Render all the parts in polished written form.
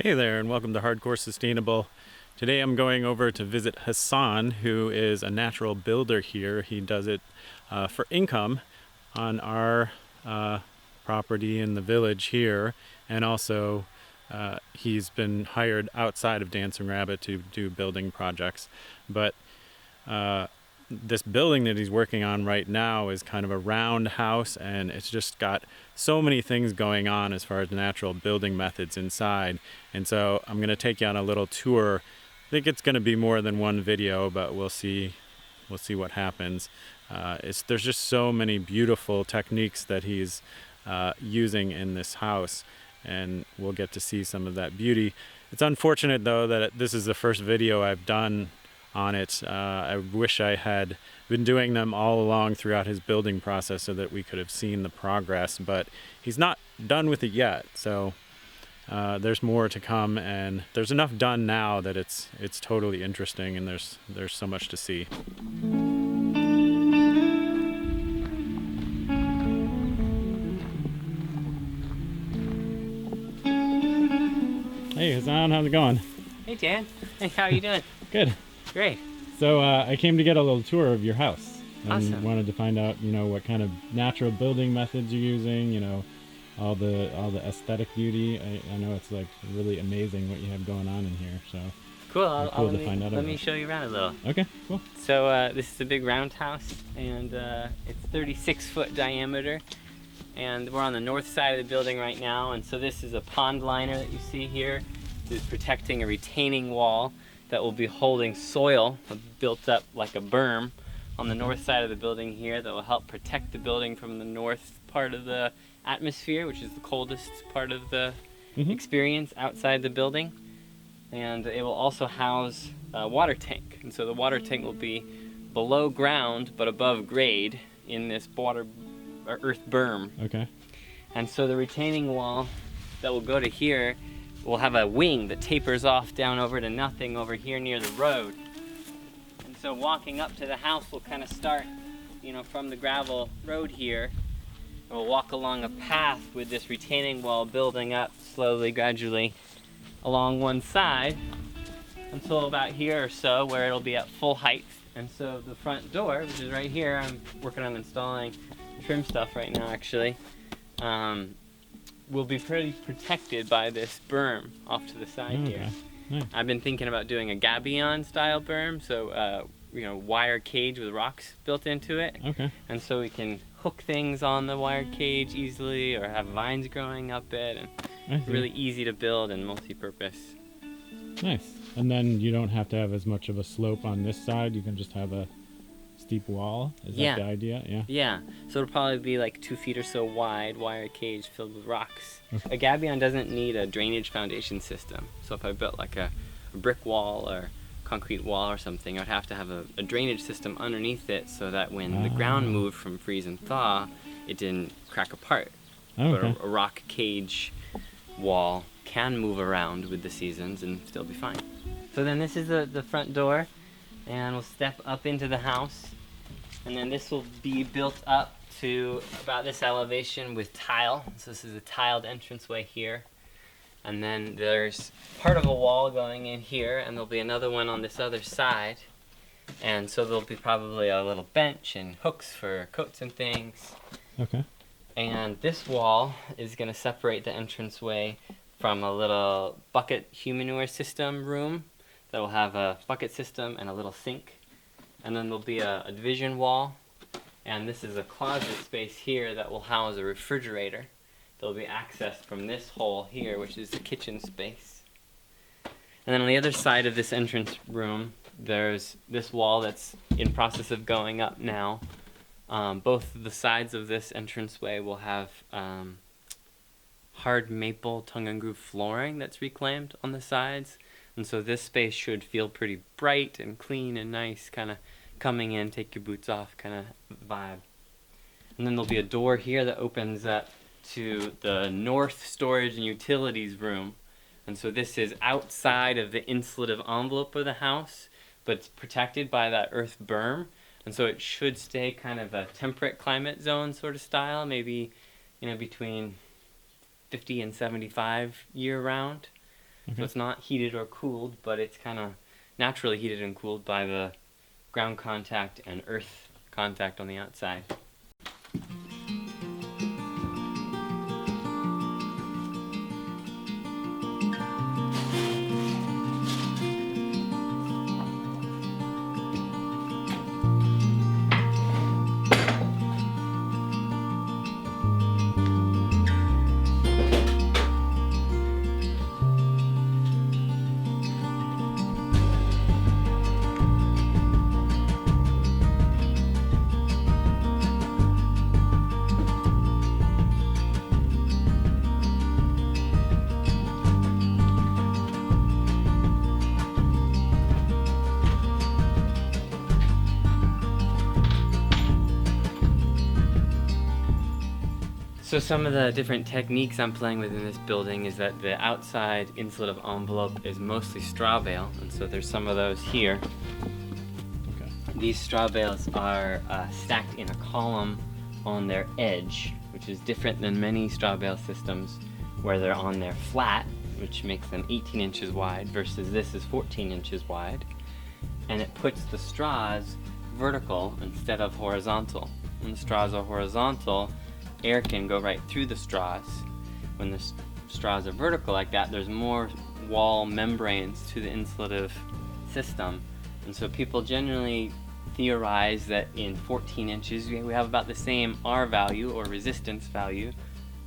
Hey there, and welcome to Hardcore Sustainable. Today I'm going over to visit Hassan, who is a natural builder here. He does it for income on our property in the village here, and also he's been hired outside of Dancing Rabbit to do building projects. But this building that he's working on right now is kind of a round house, and it's just got so many things going on as far as natural building methods inside. And so I'm going to take you on a little tour. I think it's going to be more than one video, but we'll see what happens. There's just so many beautiful techniques that he's using in this house, and we'll get to see some of that beauty. It's unfortunate though that this is the first video I've done on it. I wish I had been doing them all along throughout his building process so that we could have seen the progress, but he's not done with it yet. So there's more to come, and there's enough done now that it's totally interesting, and there's so much to see. Hey Hassan, how's it going? Hey Dan, hey, how are you doing? Good. Great. So I came to get a little tour of your house, and Awesome. wanted to find out, what kind of natural building methods you're using, all the aesthetic beauty. I know it's like really amazing what you have going on in here, so Cool. Let me show you around a little. Okay, cool. So this is a big roundhouse, and it's 36-foot diameter, and we're on the north side of the building right now. And so this is a pond liner that you see here. It's protecting a retaining wall that will be holding soil built up like a berm on the north side of the building here that will help protect the building from the north part of the atmosphere, which is the coldest part of the experience outside the building. And it will also house a water tank. And so the water tank will be below ground but above grade in this earth berm. Okay. And so the retaining wall that will go to here will have a wing that tapers off down over to nothing over here near the road. And so walking up to the house, we'll kind of start, from the gravel road here. And we'll walk along a path with this retaining wall building up slowly, gradually along one side until about here or so, where it'll be at full height. And so the front door, which is right here, I'm working on installing trim stuff right now actually, will be pretty protected by this berm off to the side here. Nice. I've been thinking about doing a gabion style berm, so wire cage with rocks built into it. Okay. And so we can hook things on the wire cage easily, or have vines growing up it, and really easy to build and multi-purpose. Nice. And then you don't have to have as much of a slope on this side. You can just have a steep wall. Is that the idea? Yeah. Yeah. So it'll probably be like 2 feet or so wide, wire cage filled with rocks. Okay. A gabion doesn't need a drainage foundation system. So if I built like a brick wall or concrete wall or something, I'd have to have a drainage system underneath it so that when the ground moved from freeze and thaw, it didn't crack apart. Okay. But a rock cage wall can move around with the seasons and still be fine. So then this is the front door, and we'll step up into the house, and then this will be built up to about this elevation with tile. So this is a tiled entranceway here, and then there's part of a wall going in here, and there'll be another one on this other side. And so there'll be probably a little bench and hooks for coats and things. Okay. And this wall is going to separate the entranceway from a little bucket humanure system room that will have a bucket system and a little sink. And then there'll be a division wall. And this is a closet space here that will house a refrigerator. That'll be accessed from this hole here, which is the kitchen space. And then on the other side of this entrance room, there's this wall that's in process of going up now. Both the sides of this entranceway will have hard maple tongue and groove flooring that's reclaimed on the sides. And so this space should feel pretty bright and clean and nice, kind of coming in, take your boots off kind of vibe. And then there'll be a door here that opens up to the north storage and utilities room. And so this is outside of the insulative envelope of the house, but it's protected by that earth berm. And so it should stay kind of a temperate climate zone sort of style, maybe between 50 and 75 year round. Okay. So it's not heated or cooled, but it's kind of naturally heated and cooled by the ground contact and earth contact on the outside. So some of the different techniques I'm playing with in this building is that the outside insulative envelope is mostly straw bale, and so there's some of those here. Okay. These straw bales are stacked in a column on their edge, which is different than many straw bale systems where they're on their flat, which makes them 18 inches wide, versus this is 14 inches wide. And it puts the straws vertical instead of horizontal. When the straws are horizontal, air can go right through the straws. When the straws are vertical like that, there's more wall membranes to the insulative system. And so people generally theorize that in 14 inches we have about the same R value or resistance value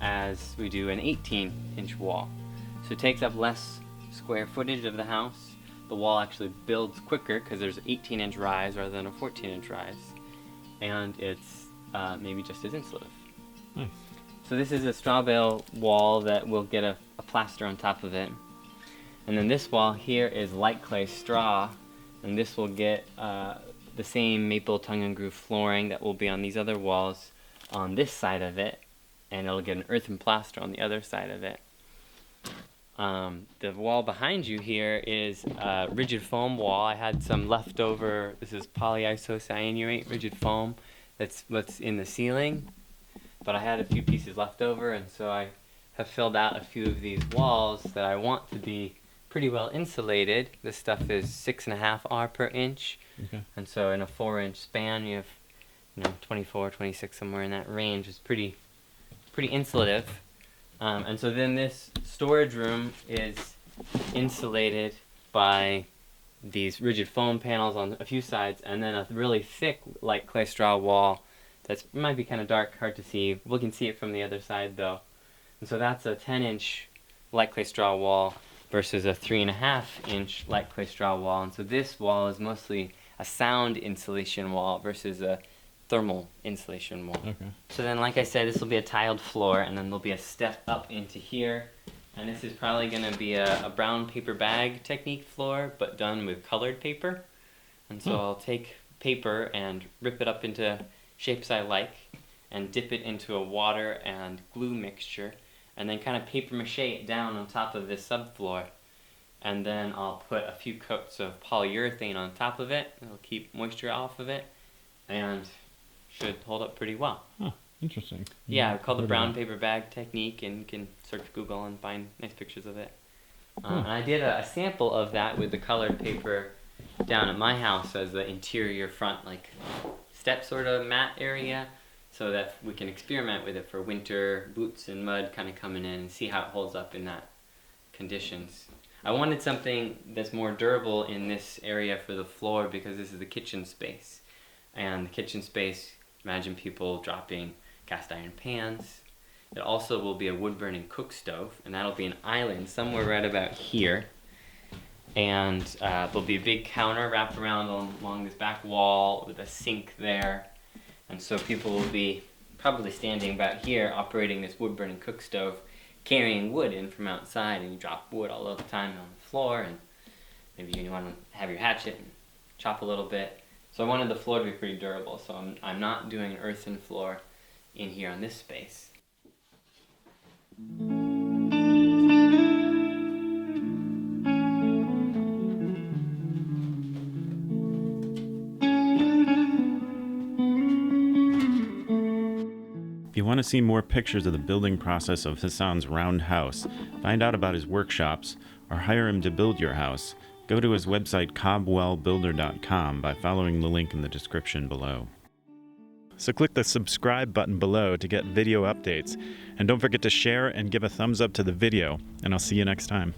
as we do an 18-inch wall. So it takes up less square footage of the house. The wall actually builds quicker because there's an 18-inch rise rather than a 14-inch rise. And it's maybe just as insulative. Nice. So this is a straw bale wall that will get a plaster on top of it. And then this wall here is light clay straw, and this will get the same maple tongue and groove flooring that will be on these other walls on this side of it, and it'll get an earthen plaster on the other side of it. The wall behind you here is a rigid foam wall. I had some leftover, this is polyisocyanurate rigid foam that's what's in the ceiling. But I had a few pieces left over, and so I have filled out a few of these walls that I want to be pretty well insulated. This stuff is 6.5 R per inch, Okay. and so in a 4-inch span, you have 24, 26, somewhere in that range. It's pretty insulative. And so then this storage room is insulated by these rigid foam panels on a few sides, and then a really thick light clay straw wall. That might be kind of dark, hard to see. We can see it from the other side though. And so that's a 10-inch light clay straw wall versus a 3.5-inch light clay straw wall. And so this wall is mostly a sound insulation wall versus a thermal insulation wall. Okay. So then, like I said, this will be a tiled floor, and then there'll be a step up into here. And this is probably going to be a brown paper bag technique floor, but done with colored paper. And so I'll take paper and rip it up into shapes I like, and dip it into a water and glue mixture, and then kind of paper mache it down on top of this subfloor. And then I'll put a few coats of polyurethane on top of it. It'll keep moisture off of it, and should hold up pretty well. Huh. Interesting. Yeah, it's called the Heard of brown that. paper bag technique, and you can search Google and find nice pictures of it. Cool. And I did a sample of that with the colored paper down at my house as the interior front, like step sort of mat area, so that we can experiment with it for winter boots and mud kind of coming in and see how it holds up in that conditions. I wanted something that's more durable in this area for the floor because this is the kitchen space. And the kitchen space, imagine people dropping cast iron pans. It also will be a wood burning cook stove, and that'll be an island somewhere right about here. And there'll be a big counter wrapped around along this back wall with a sink there. And so people will be probably standing about here operating this wood burning cook stove, carrying wood in from outside, and you drop wood all the time on the floor, and maybe you want to have your hatchet and chop a little bit. So I wanted the floor to be pretty durable, so I'm not doing an earthen floor in here on this space. If you want to see more pictures of the building process of Hassan's round house, find out about his workshops, or hire him to build your house, go to his website cobwellbuilder.com by following the link in the description below. So click the subscribe button below to get video updates, and don't forget to share and give a thumbs up to the video, and I'll see you next time.